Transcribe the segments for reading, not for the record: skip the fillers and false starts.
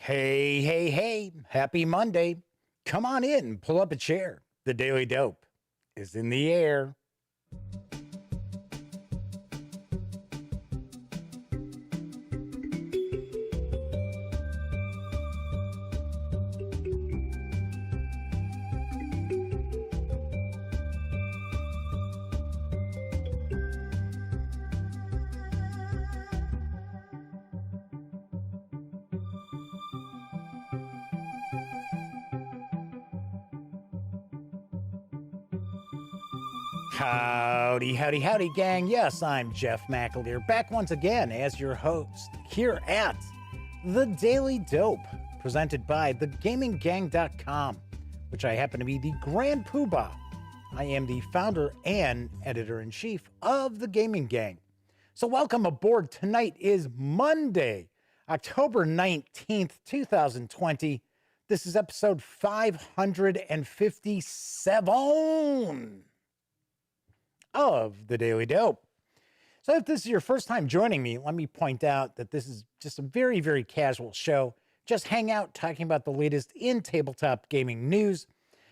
Hey, hey, hey, happy Monday. Come on in, pull up a chair. The Daily Dope is in the air. Howdy, howdy, howdy, gang. Yes, I'm Jeff McAleer, back once again as your host here at The Daily Dope, presented by thegaminggang.com, which I happen to be the Grand Poobah. I am the founder and editor-in-chief of The Gaming Gang. So welcome aboard. Tonight is Monday, October 19th, 2020. This is episode 557 of The Daily Dope. So if this is your first time joining me, let me point out that this is just a very, very casual show. Just hang out talking about the latest in tabletop gaming news.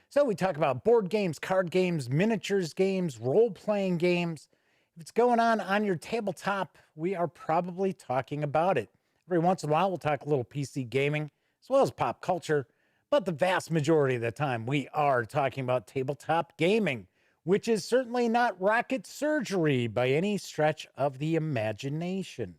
So we talk about board games, card games, miniatures games, role-playing games. If it's going on your tabletop, we are probably talking about it. Every once in a while, we'll talk a little PC gaming as well as pop culture. But the vast majority of the time, we are talking about tabletop gaming, which is certainly not rocket surgery by any stretch of the imagination.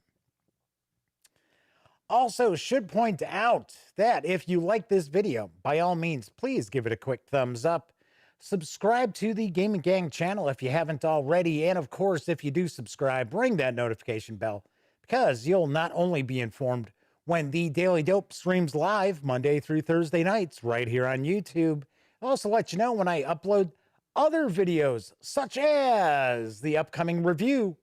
Also, should point out that if you like this video, by all means, please give it a quick thumbs up. Subscribe to the Gaming Gang channel if you haven't already. And of course, if you do subscribe, ring that notification bell because you'll not only be informed when the Daily Dope streams live Monday through Thursday nights right here on YouTube. I'll also let you know when I upload other videos, such as the upcoming review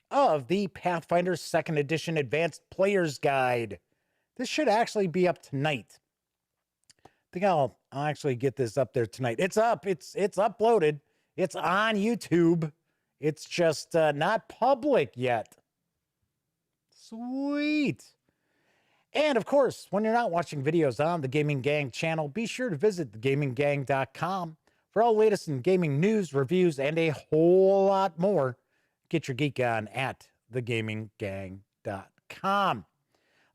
of the Pathfinder 2nd Edition Advanced Player's Guide. This should actually be up tonight. I think I'll actually get this up there tonight. It's up. It's uploaded. It's on YouTube. It's just not public yet. Sweet. And of course, when you're not watching videos on the Gaming Gang channel, be sure to visit thegaminggang.com for all latest in gaming news, reviews, and a whole lot more. Get your geek on at thegaminggang.com.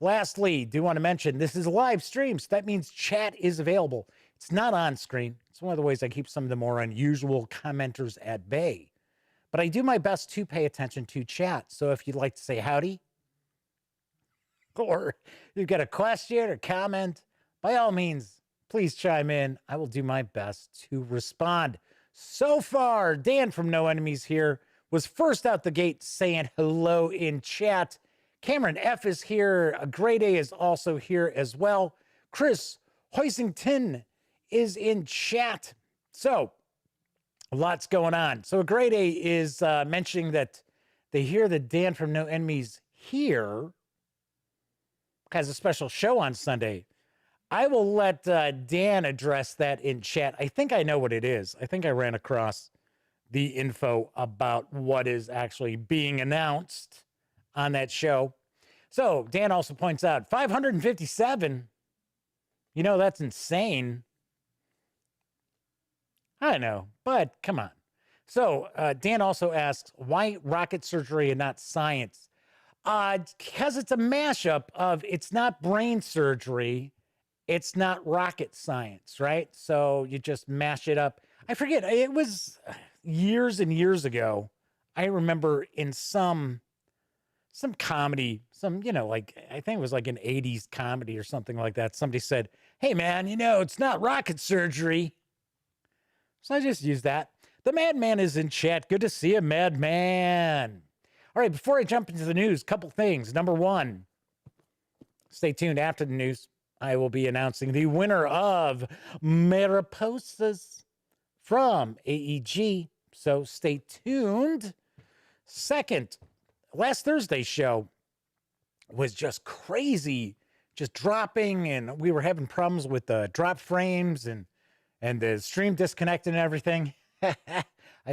Lastly, do want to mention this is a live stream, so that means chat is available. It's not on screen. It's one of the ways I keep some of the more unusual commenters at bay. But I do my best to pay attention to chat. So if you'd like to say howdy, or you've got a question or comment, by all means, please chime in. I will do my best to respond. So far, Dan from No Enemies here was first out the gate saying hello in chat. Cameron F is here. A Grade A is also here as well. Chris Hoisington is in chat. So, lots going on. So, a Grade A is mentioning that they hear that Dan from No Enemies here has a special show on Sunday. I will let Dan address that in chat. I think I know what it is. I think I ran across the info about what is actually being announced on that show. So Dan also points out 557. You know, that's insane. I know, but come on. So Dan also asks, why rocket surgery and not science? Because it's a mashup of it's not brain surgery. It's not rocket science, right? So you just mash it up. I forget. It was years and years ago. I remember in some comedy, like I think it was like an 80s comedy or something like that. Somebody said, hey, man, it's not rocket surgery. So I just used that. The Madman is in chat. Good to see you, Madman. All right, before I jump into the news, couple things. Number one, stay tuned after the news. I will be announcing the winner of Mariposas from AEG, so stay tuned. Second, last Thursday's show was just crazy, just dropping, and we were having problems with the drop frames and the stream disconnected and everything. I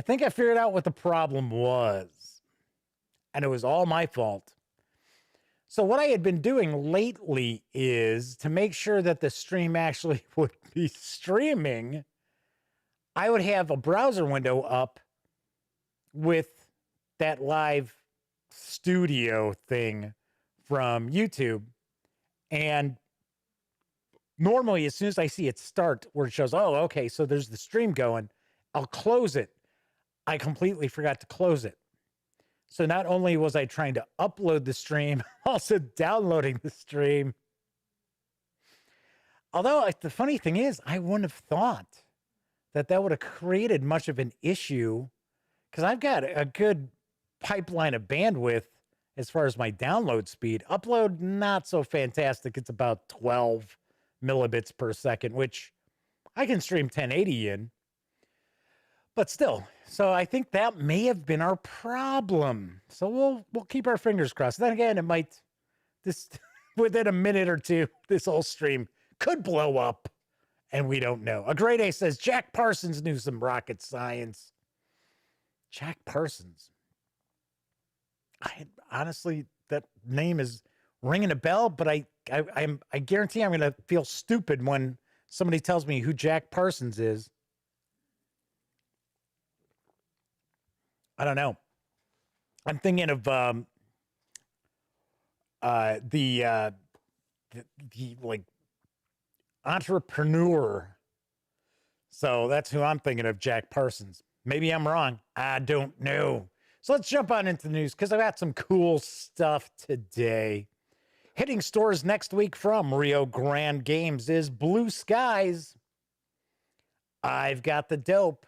think I figured out what the problem was, and it was all my fault. So what I had been doing lately is to make sure that the stream actually would be streaming, I would have a browser window up with that live studio thing from YouTube. And normally, as soon as I see it start, where it shows, oh, okay, so there's the stream going, I'll close it. I completely forgot to close it. So not only was I trying to upload the stream, also downloading the stream. Although the funny thing is, I wouldn't have thought that that would have created much of an issue, because I've got a good pipeline of bandwidth as far as my download speed. Upload, not so fantastic. It's about 12 millibits per second, which I can stream 1080 in. But still, so I think that may have been our problem. So we'll keep our fingers crossed. Then again, it might, this within a minute or two, this whole stream could blow up, and we don't know. A Great A says, Jack Parsons knew some rocket science. Jack Parsons. Honestly, that name is ringing a bell, but I guarantee I'm going to feel stupid when somebody tells me who Jack Parsons is. I don't know. I'm thinking of the like entrepreneur. So that's who I'm thinking of, Jack Parsons. Maybe I'm wrong. I don't know. So let's jump on into the news, because I've got some cool stuff today. Hitting stores next week from Rio Grande Games is Blue Skies. I've got the dope.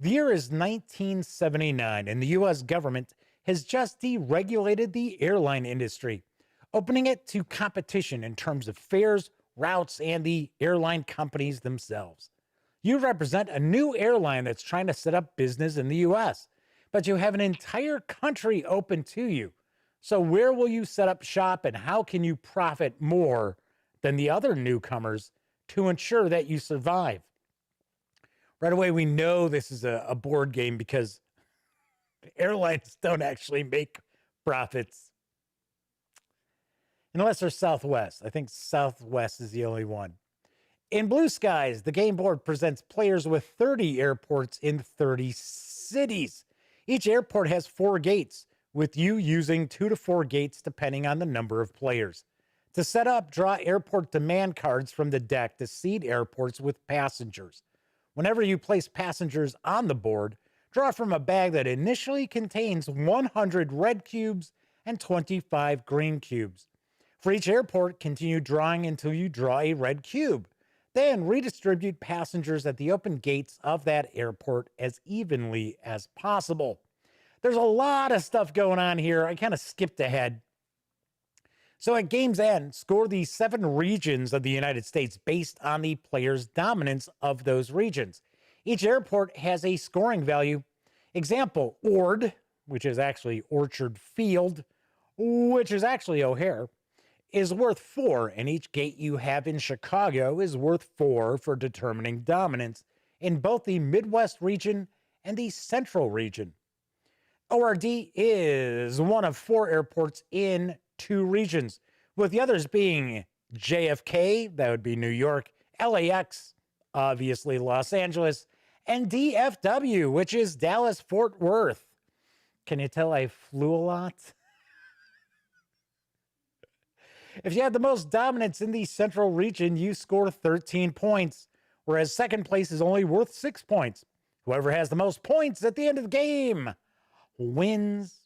The year is 1979, and the U.S. government has just deregulated the airline industry, opening it to competition in terms of fares, routes, and the airline companies themselves. You represent a new airline that's trying to set up business in the U.S., but you have an entire country open to you. So where will you set up shop, and how can you profit more than the other newcomers to ensure that you survive? Right away, we know this is a board game, because airlines don't actually make profits. Unless they're Southwest. I think Southwest is the only one. In Blue Skies, the game board presents players with 30 airports in 30 cities. Each airport has 4 gates, with you using 2 to 4 gates depending on the number of players. To set up, draw airport demand cards from the deck to seed airports with passengers. Whenever you place passengers on the board, draw from a bag that initially contains 100 red cubes and 25 green cubes. For each airport, continue drawing until you draw a red cube. Then redistribute passengers at the open gates of that airport as evenly as possible. There's a lot of stuff going on here. I kind of skipped ahead. So at game's end, score the 7 regions of the United States based on the player's dominance of those regions. Each airport has a scoring value. Example, Ord, which is actually Orchard Field, which is actually O'Hare, is worth 4, and each gate you have in Chicago is worth 4 for determining dominance in both the Midwest region and the Central region. ORD is one of 4 airports in 2 regions, with the others being JFK, that would be New York, LAX, obviously Los Angeles, and DFW, which is Dallas-Fort Worth. Can you tell I flew a lot? If you have the most dominance in the Central region, you score 13 points, whereas second place is only worth 6 points. Whoever has the most points at the end of the game wins.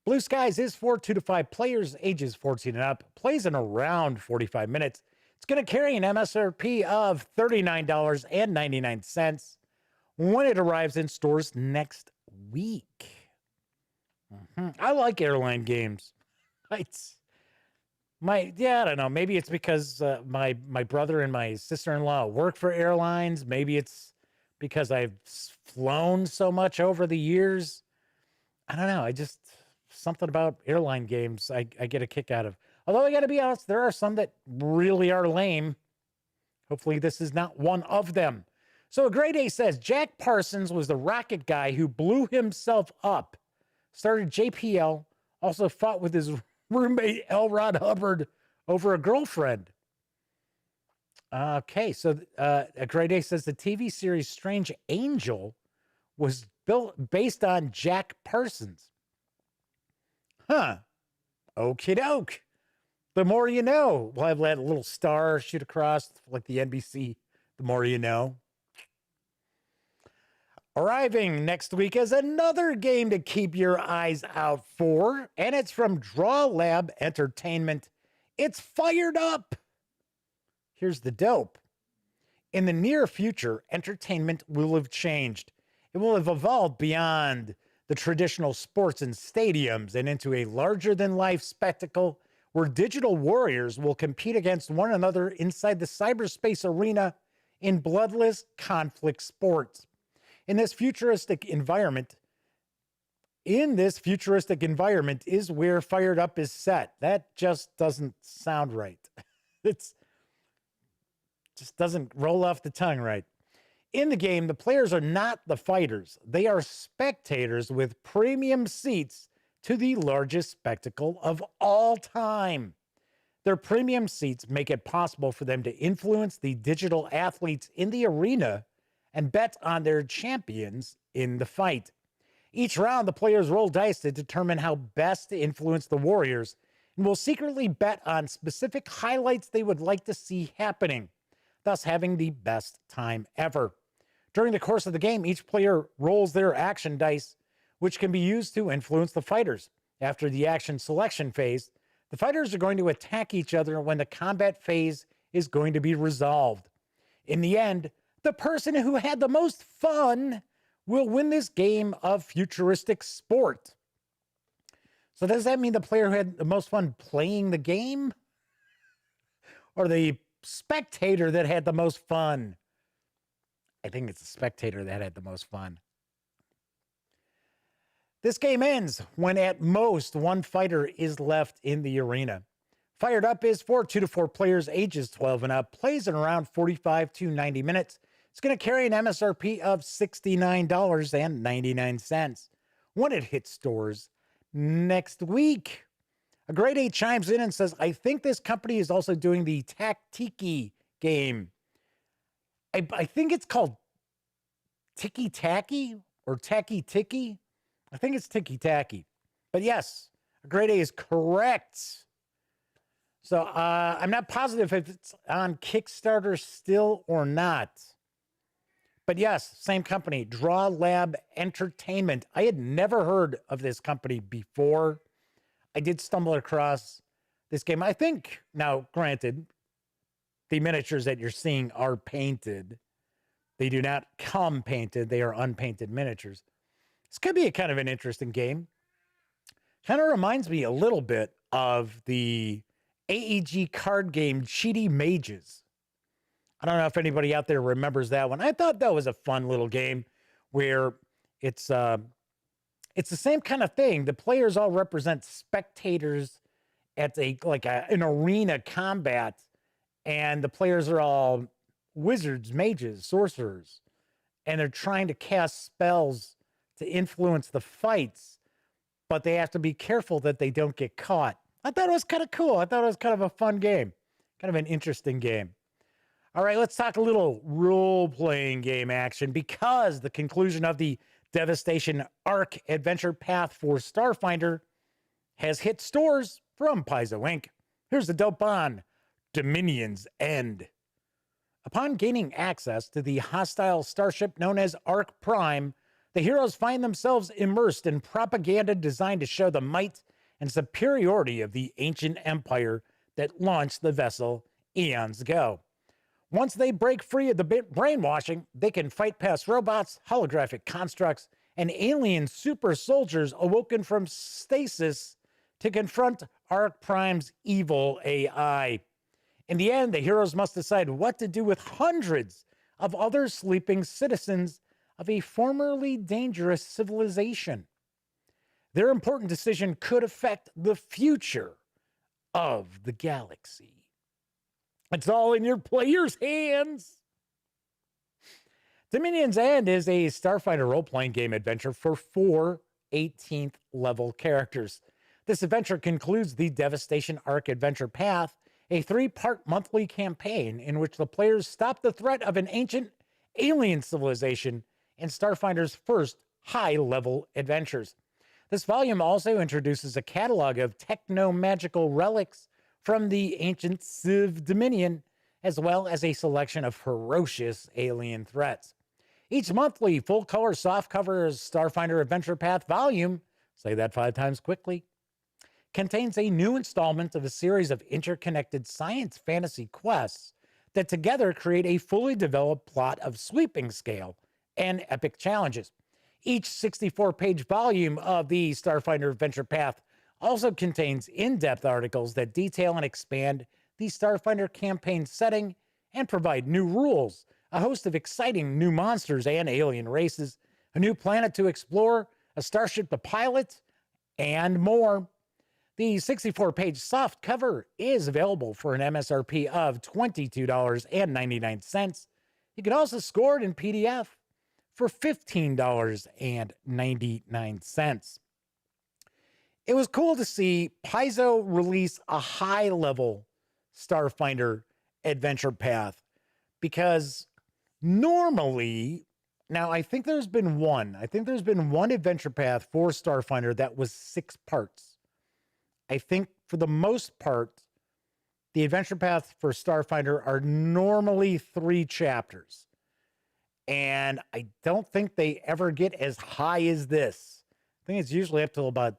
Blue Skies is for 2 to 5 players, ages 14 and up, plays in around 45 minutes. It's going to carry an MSRP of $39.99 when it arrives in stores next week. I like airline games. I don't know. Maybe it's because my brother and my sister-in-law work for airlines. Maybe it's because I've flown so much over the years. I don't know. Something about airline games I get a kick out of. Although I got to be honest, there are some that really are lame. Hopefully this is not one of them. So a Great A says, Jack Parsons was the rocket guy who blew himself up. Started JPL, also fought with his roommate L. Ron Hubbard over a girlfriend. Okay, so a Great A says the TV series Strange Angel was based on Jack Parsons. Huh. Okie doke. The more you know. We'll have that little star shoot across like the NBC. The more you know. Arriving next week is another game to keep your eyes out for, and it's from Drawlab Entertainment. It's Fired Up. Here's the dope. In the near future, entertainment will have changed. It will have evolved beyond the traditional sports and stadiums and into a larger-than-life spectacle where digital warriors will compete against one another inside the cyberspace arena in bloodless conflict sports. In this futuristic environment is where Fired Up is set. That just doesn't sound right. It's just doesn't roll off the tongue right. In the game, the players are not the fighters. They are spectators with premium seats to the largest spectacle of all time. Their premium seats make it possible for them to influence the digital athletes in the arena and bet on their champions in the fight. Each round, the players roll dice to determine how best to influence the warriors and will secretly bet on specific highlights they would like to see happening, thus having the best time ever. During the course of the game, each player rolls their action dice, which can be used to influence the fighters. After the action selection phase, the fighters are going to attack each other when the combat phase is going to be resolved. In the end, the person who had the most fun will win this game of futuristic sport. So does that mean the player who had the most fun playing the game? Or the spectator that had the most fun? I think it's the spectator that had the most fun. This game ends when at most one fighter is left in the arena. Fired Up is for 2 to 4 players ages 12 and up, plays in around 45 to 90 minutes. It's going to carry an MSRP of $69.99 when it hits stores next week. A Grade A chimes in and says, I think this company is also doing the Taktiki game. I think it's called Tiki Taki or Taki Tiki. I think it's Tiki Taki. But yes, a Grade A is correct. So I'm not positive if it's on Kickstarter still or not. But yes, same company, Drawlab Entertainment. I had never heard of this company before. I did stumble across this game. I think, now granted, the miniatures that you're seeing are painted. They do not come painted. They are unpainted miniatures. This could be a kind of an interesting game. Kind of reminds me a little bit of the AEG card game Cheaty Mages. I don't know if anybody out there remembers that one. I thought that was a fun little game where it's the same kind of thing. The players all represent spectators at an arena combat, and the players are all wizards, mages, sorcerers, and they're trying to cast spells to influence the fights, but they have to be careful that they don't get caught. I thought it was kind of cool. I thought it was kind of a fun game, kind of an interesting game. All right, let's talk a little role-playing game action, because the conclusion of the Devastation Arc Adventure Path for Starfinder has hit stores from Paizo Inc. Here's the dope on Dominion's End. Upon gaining access to the hostile starship known as Arc Prime, the heroes find themselves immersed in propaganda designed to show the might and superiority of the ancient empire that launched the vessel eons ago. Once they break free of the brainwashing, they can fight past robots, holographic constructs, and alien super soldiers awoken from stasis to confront Arc Prime's evil AI. In the end, the heroes must decide what to do with hundreds of other sleeping citizens of a formerly dangerous civilization. Their important decision could affect the future of the galaxy. It's all in your player's hands. Dominion's End is a Starfinder role-playing game adventure for 4 18th level characters. This adventure concludes the Devastation Arc Adventure Path, a 3-part monthly campaign in which the players stop the threat of an ancient alien civilization in Starfinder's first high-level adventures. This volume also introduces a catalog of techno-magical relics from the ancient Civ Dominion, as well as a selection of ferocious alien threats. Each monthly full-color softcover Starfinder Adventure Path volume, say that 5 times quickly, contains a new installment of a series of interconnected science fantasy quests that together create a fully developed plot of sweeping scale and epic challenges. Each 64-page volume of the Starfinder Adventure Path also contains in-depth articles that detail and expand the Starfinder campaign setting and provide new rules, a host of exciting new monsters and alien races, a new planet to explore, a starship to pilot, and more. The 64-page soft cover is available for an MSRP of $22.99. You can also score it in PDF for $15.99. It was cool to see Paizo release a high-level Starfinder Adventure Path because normally, now I think there's been one Adventure Path for Starfinder that was 6 parts. I think for the most part, the Adventure Paths for Starfinder are normally 3 chapters. And I don't think they ever get as high as this. I think it's usually up to about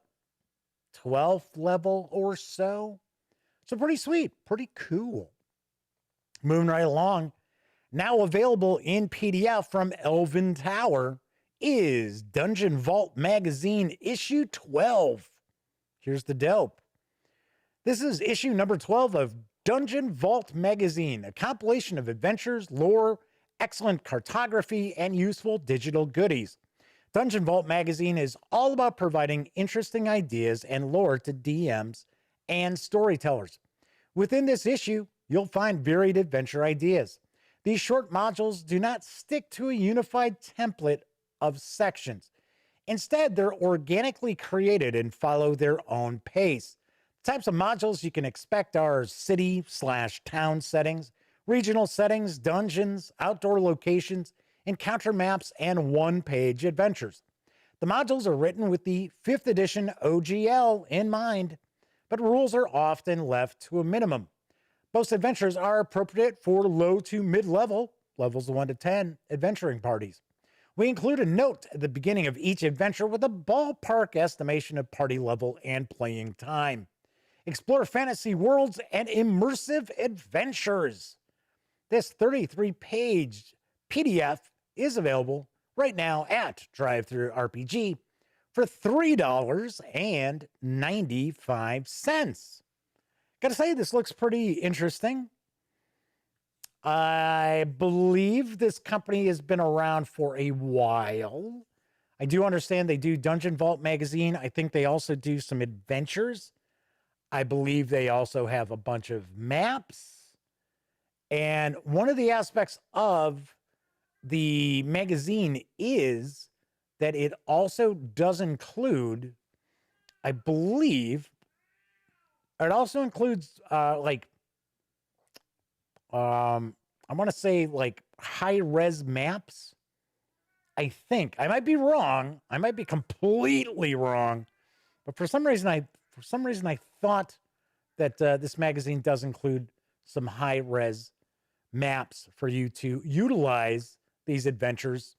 12th level or so. So pretty sweet, pretty cool. Moving right along, now available in PDF from Elven Tower is Dungeon Vault Magazine issue 12. Here's the dope. This is issue number 12 of Dungeon Vault Magazine, a compilation of adventures, lore, excellent cartography, and useful digital goodies. Dungeon Vault Magazine is all about providing interesting ideas and lore to DMs and storytellers. Within this issue, you'll find varied adventure ideas. These short modules do not stick to a unified template of sections. Instead, they're organically created and follow their own pace. Types of modules you can expect are city/town settings, regional settings, dungeons, outdoor locations, encounter maps, and one-page adventures. The modules are written with the 5th edition OGL in mind, but rules are often left to a minimum. Most adventures are appropriate for low to mid-level, levels 1 to 10, adventuring parties. We include a note at the beginning of each adventure with a ballpark estimation of party level and playing time. Explore fantasy worlds and immersive adventures. This 33-page PDF is available right now at DriveThruRPG for $3.95. Gotta say, this looks pretty interesting. I believe this company has been around for a while. I do understand they do Dungeon Vault Magazine. I think they also do some adventures. I believe they also have a bunch of maps. And one of the aspects of the magazine is that it also does include, I believe, it also includes I want to say like high-res maps. I think I might be wrong. I might be completely wrong, but for some reason I thought that this magazine does include some high-res maps for you to utilize these adventures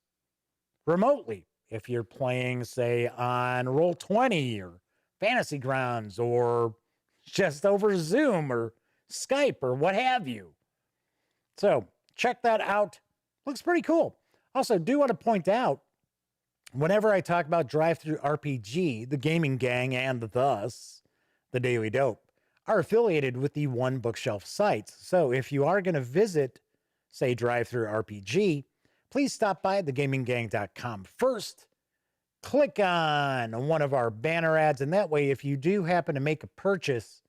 remotely. If you're playing, say, on Roll20 or Fantasy Grounds or just over Zoom or Skype or what have you. So check that out. Looks pretty cool. Also, do want to point out, whenever I talk about DriveThruRPG, the gaming gang, and thus the Daily Dope, are affiliated with the One Bookshelf sites. So if you are going to visit, say, DriveThruRPG, please stop by thegaminggang.com first. Click on one of our banner ads, and that way, if you do happen to make a purchase,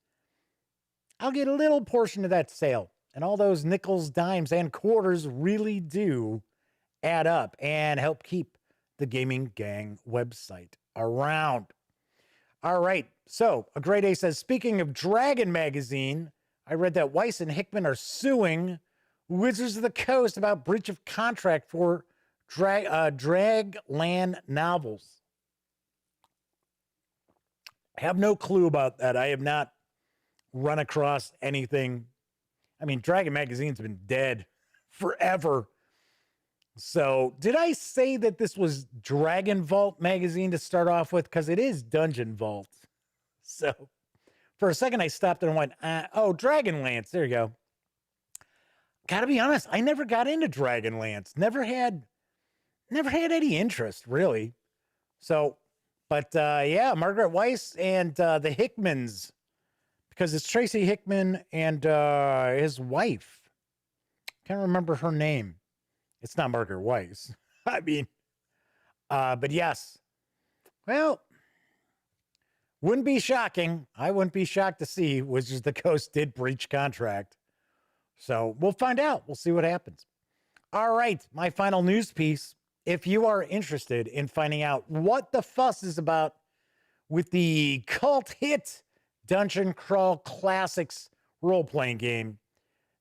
I'll get a little portion of that sale. And all those nickels, dimes, and quarters really do add up and help keep the Gaming Gang website around. All right. So a Great A says, speaking of Dragon Magazine, I read that Weiss and Hickman are suing Wizards of the Coast about breach of contract for Dragland novels. I have no clue about that. I have not run across anything. I mean, Dragon Magazine's been dead forever. So did I say that this was Dragon Vault magazine to start off with? Because it is Dungeon Vault. So for a second, I stopped and went, oh, Dragonlance. There you go. Gotta be honest, I never got into Dragonlance. Never had any interest, really. So, but yeah, Margaret Weiss and the Hickmans, because it's Tracy Hickman and his wife. Can't remember her name. It's not Margaret Weiss. I mean, but yes. Well, wouldn't be shocking. I wouldn't be shocked to see Wizards of the Coast did breach contract. So we'll find out. We'll see what happens. All right, my final news piece. If you are interested in finding out what the fuss is about with the cult hit Dungeon Crawl Classics role-playing game,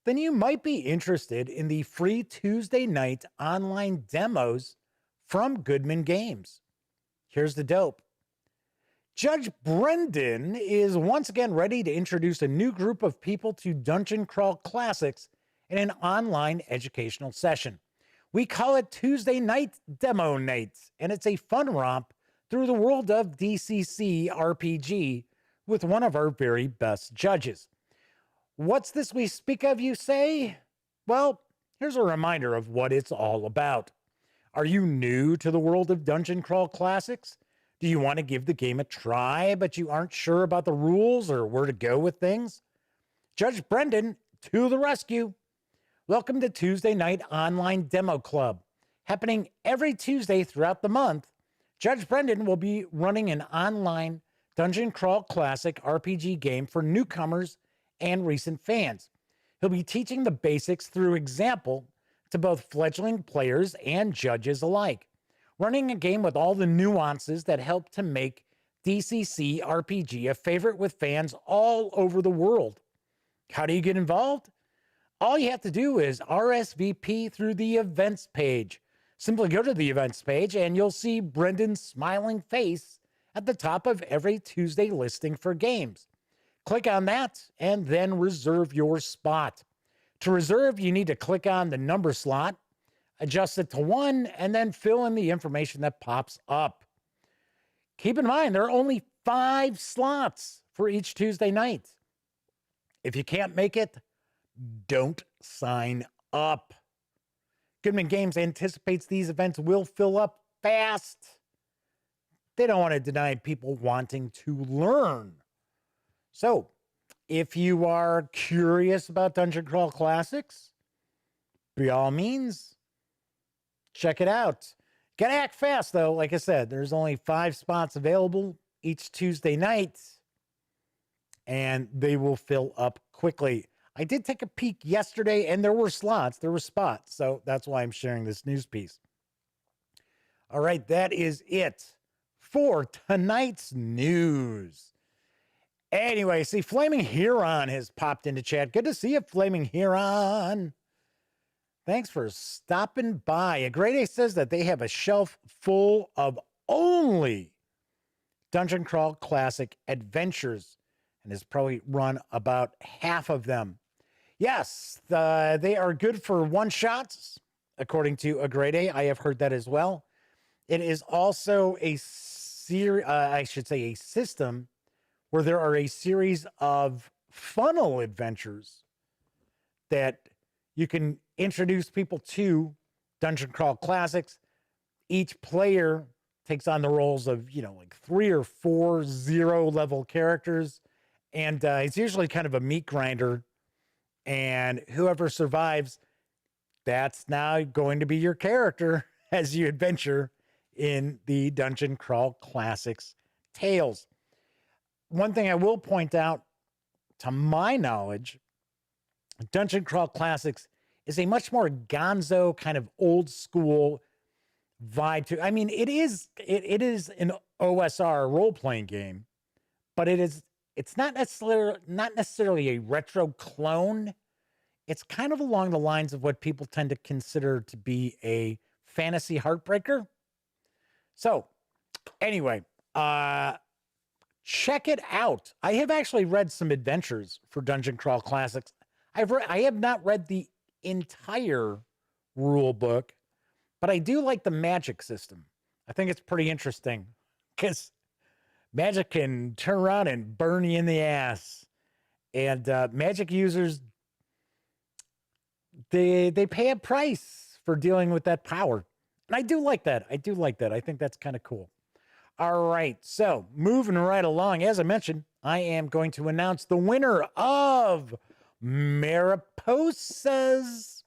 then you might be interested in the free Tuesday night online demos from Goodman Games. Here's the dope. Judge Brendan is once again ready to introduce a new group of people to Dungeon Crawl Classics in an online educational session. We call it Tuesday Night Demo Nights, and it's a fun romp through the world of DCC RPG with one of our very best judges. What's this we speak of, you say? Well, here's a reminder of what it's all about. Are you new to the world of Dungeon Crawl Classics? Do you want to give the game a try, but you aren't sure about the rules or where to go with things? Judge Brendan to the rescue. Welcome to Tuesday Night Online Demo Club. Happening every Tuesday throughout the month, Judge Brendan will be running an online Dungeon Crawl Classic RPG game for newcomers and recent fans. He'll be teaching the basics through example to both fledgling players and judges alike, running a game with all the nuances that help to make DCC RPG a favorite with fans all over the world. How do you get involved? All you have to do is RSVP through the events page. Simply go to the events page and you'll see Brendan's smiling face at the top of every Tuesday listing for games. Click on that and then reserve your spot. To reserve, you need to click on the number slot, adjust it to 1, and then fill in the information that pops up. Keep in mind, there are only 5 slots for each Tuesday night. If you can't make it, don't sign up. Goodman Games anticipates these events will fill up fast. They don't want to deny people wanting to learn. So, if you are curious about Dungeon Crawl Classics, by all means, check it out. Gotta act fast, though. Like I said, there's only 5 spots available each Tuesday night, and they will fill up quickly. I did take a peek yesterday, and there were spots, so that's why I'm sharing this news piece. All right, that is it for tonight's news. Anyway, see, Flaming Huron has popped into chat. Good to see you, Flaming Huron. Thanks for stopping by. A Great A says that they have a shelf full of only Dungeon Crawl Classic adventures and has probably run about half of them. Yes, they are good for one-shots, according to a Great A. I have heard that as well. It is also a system where there are a series of funnel adventures that you can introduce people to Dungeon Crawl Classics. Each player takes on the roles of, like 3 or 4 0-level characters. And it's usually kind of a meat grinder. And whoever survives, that's now going to be your character as you adventure in the Dungeon Crawl Classics tales. One thing I will point out, to my knowledge, Dungeon Crawl Classics is a much more gonzo kind of old school vibe to. I mean, it is an OSR role-playing game, but it's not necessarily a retro clone. It's kind of along the lines of what people tend to consider to be a fantasy heartbreaker. So anyway, check it out. I have actually read some adventures for Dungeon Crawl Classics. I have not read the entire rule book, but I do like the magic system. I think it's pretty interesting because magic can turn around and burn you in the ass. And magic users, they pay a price for dealing with that power. And I do like that. I think that's kind of cool. All right. So moving right along, as I mentioned, I am going to announce the winner of Mariposas,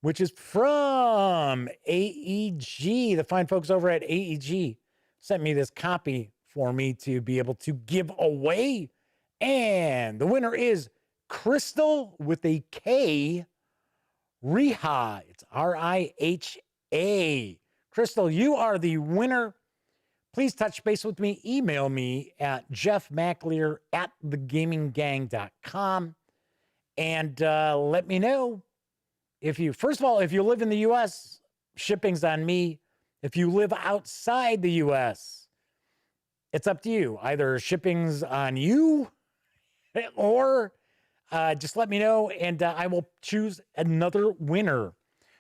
which is from AEG. The fine folks over at AEG sent me this copy for me to be able to give away. And the winner is Crystal with a K, Riha. It's Riha. Crystal, you are the winner. Please touch base with me. Email me at jeffmaclear@thegaminggang.com and let me know first of all, if you live in the U.S., shipping's on me. If you live outside the U.S., it's up to you. Either shipping's on you or just let me know and I will choose another winner.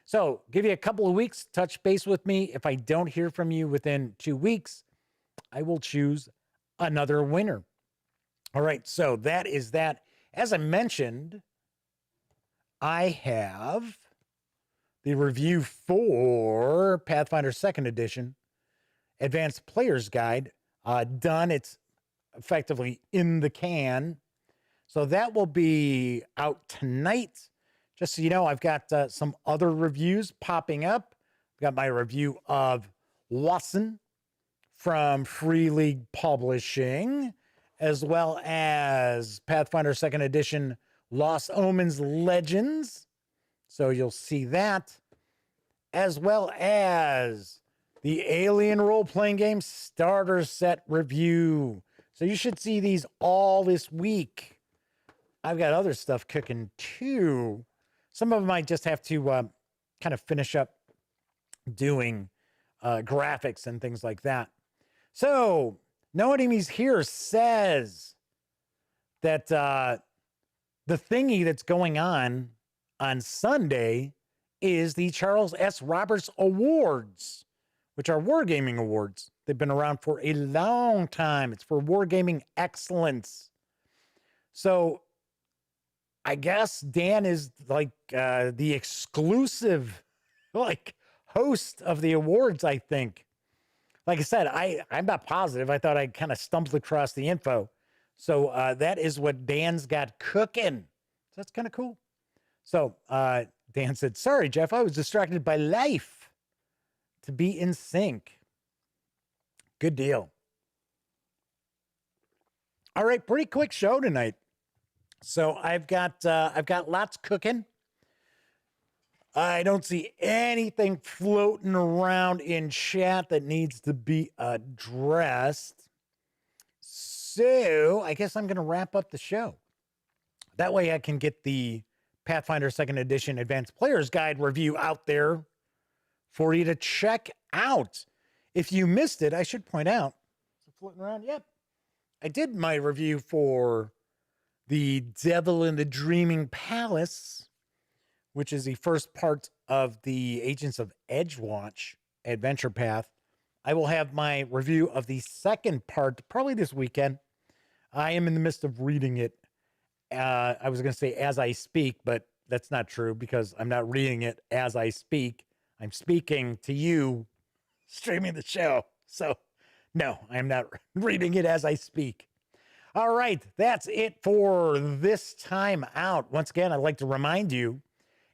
So give you a couple of weeks, touch base with me. If I don't hear from you within 2 weeks, I will choose another winner. All right, so that is that. As I mentioned, I have the review for Pathfinder 2nd Edition, Advanced Player's Guide, done. It's effectively in the can. So that will be out tonight. Just so you know, I've got some other reviews popping up. I've got my review of Wasson from Free League Publishing, as well as Pathfinder 2nd Edition, Lost Omens Legends. So you'll see that, as well as the Alien Role-Playing Game Starter Set review. So you should see these all this week. I've got other stuff cooking too. Some of them I just have to kind of finish up doing graphics and things like that. So, No Enemies Here says that the thingy that's going on Sunday is the Charles S. Roberts Awards, which are wargaming awards. They've been around for a long time. It's for wargaming excellence. So I guess Dan is like the exclusive host of the awards, I think. Like I said, I'm not positive. I thought I kind of stumbled across the info. So that is what Dan's got cooking. So that's kind of cool. So Dan said, sorry, Jeff, I was distracted by life to be in sync. Good deal. All right, pretty quick show tonight. So I've got lots cooking. I don't see anything floating around in chat that needs to be addressed. So I guess I'm going to wrap up the show. That way I can get the Pathfinder 2nd Edition Advanced Player's Guide review out there for you to check out. If you missed it, I should point out. Is it floating around? Yep. I did my review for The Devil in the Dreaming Palace, which is the first part of the Agents of Edgewatch adventure path. I will have my review of the second part probably this weekend. I am in the midst of reading it. I was going to say as I speak, but that's not true because I'm not reading it as I speak. I'm speaking to you, streaming the show. So, no, I'm not reading it as I speak. All right, that's it for this time out. Once again, I'd like to remind you,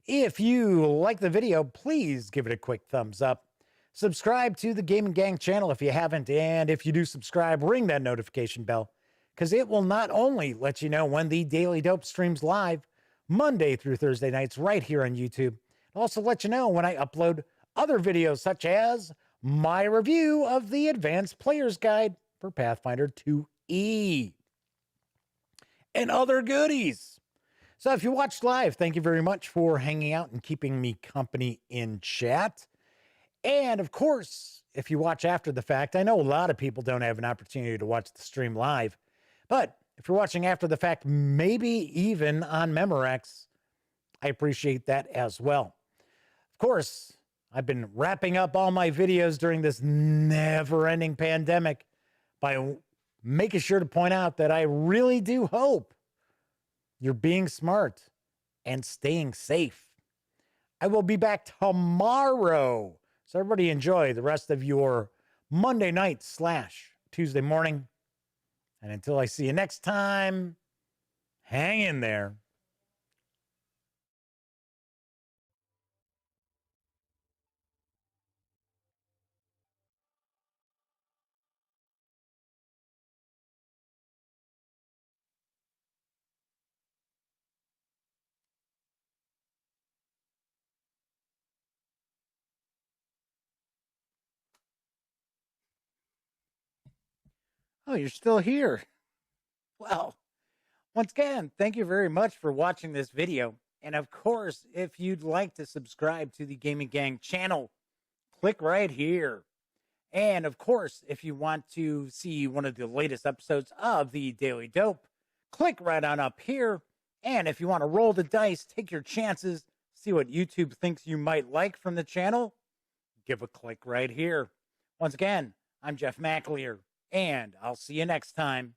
if you like the video, please give it a quick thumbs up. Subscribe to the Gaming Gang channel if you haven't, and if you do subscribe, ring that notification bell, because it will not only let you know when the Daily Dope streams live, Monday through Thursday nights right here on YouTube, it'll also let you know when I upload other videos, such as my review of the Advanced Player's Guide for Pathfinder 2E. and other goodies. So if you watched live, thank you very much for hanging out and keeping me company in chat. And of course, if you watch after the fact, I know a lot of people don't have an opportunity to watch the stream live, but if you're watching after the fact, maybe even on Memorex, I appreciate that as well. Of course, I've been wrapping up all my videos during this never-ending pandemic by making sure to point out that I really do hope you're being smart and staying safe. I will be back tomorrow. So everybody enjoy the rest of your Monday night / Tuesday morning. And until I see you next time, hang in there. Oh, you're still here. Well, once again, thank you very much for watching this video. And of course, if you'd like to subscribe to the Gaming Gang channel, click right here. And of course, if you want to see one of the latest episodes of the Daily Dope, click right on up here. And if you want to roll the dice, take your chances, see what YouTube thinks you might like from the channel, give a click right here. Once again, I'm Jeff McAleer, and I'll see you next time.